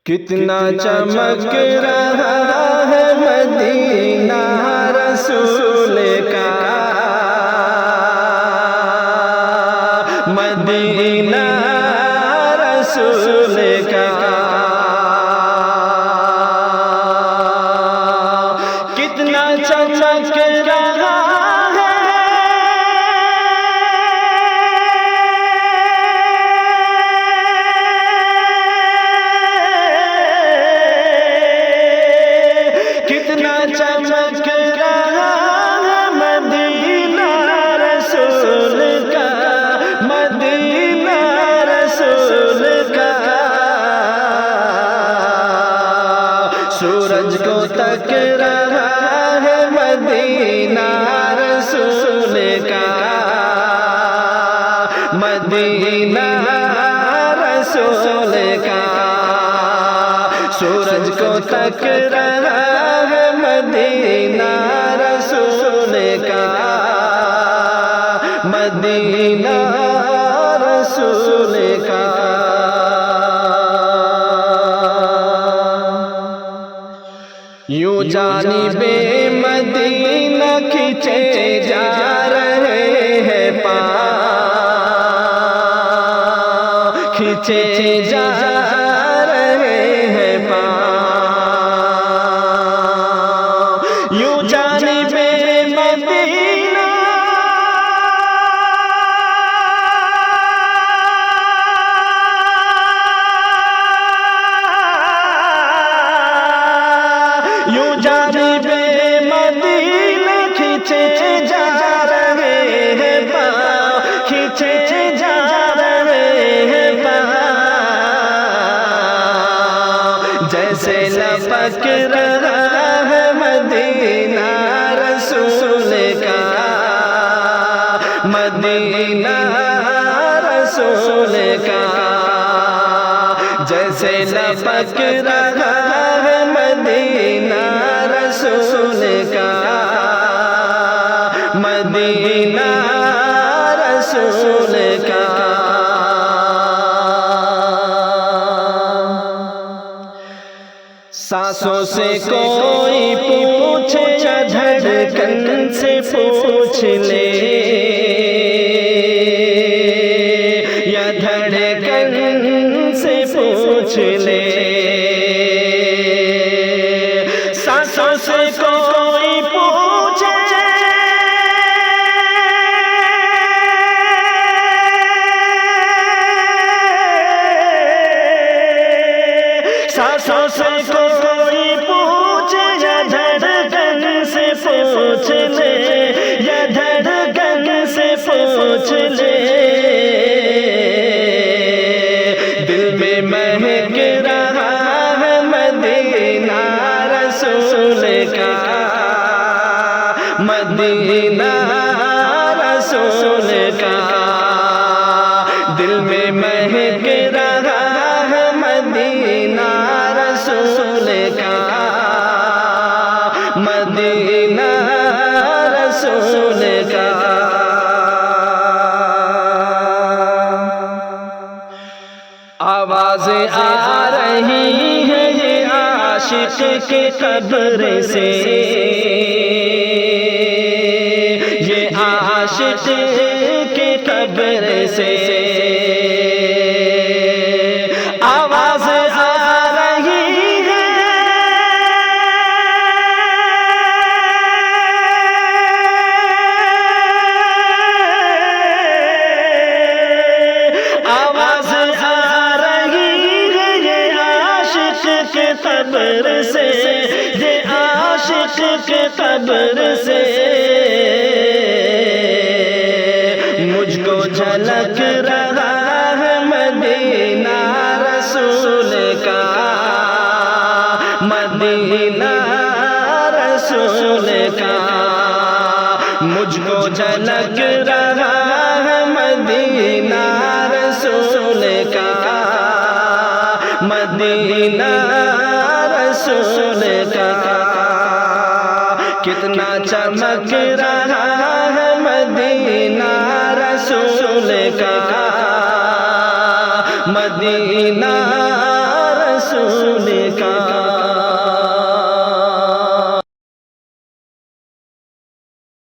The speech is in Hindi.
कितना चमक रहा है मदीना रसूल का, मदीना रसूल का। कितना चमक रहा चमक रहा है मदीना रसूल का, मदीना रसूल का। सूरज को तक रहा है मदीना रसूल का, मदीना रसूल का। सूरज को तक रहा है मदीना रसूल का, मदीना रसूल का। यूं जानिबे मदीना खींचे जा रहे हैं पाँव, खींचे जा रहे हैं पाँव। यूं जानिबे मदीना यूं जानिबे मदीना खींचे जा रहे हैं पाँव, खींचे जा रहे हैं पाँव। जैसे लपक रहा है मदीना रसूल का, मदीना रसूल का। जैसे लपक रहा है मदीना रसूल का, मदीना रसूल का। सांसों से कोई पूछे या धड़कन से पूछ ले, या धड़कन से पूछ ले। सांसों से कोई पूछे सांसों से कोई पूछे या धड़कन से पूछ ले, या धड़कन से पूछ ले। दिल में महक रहा है मदीना रसूल का, मदीना रसूल का। दिल में महक रहा है मदीना रसूल का, मदीना रसूल का। आवाज़ें आ रही है ये आशिक के कब्र से, ये आशिक के कब्र से। आवाज़ें आ रही है आवाज़ें आ रही है ये आशिक के कब्र से, ये आशिक के कब्र से। मुझको झलक रहा है मदीना रसूल का, मदीना रसूल का। मुझको झलक रहा है मदीना रसूल का, मदीना रसूल का। कितना चमक रहा है मदीना रसूल का, मदीना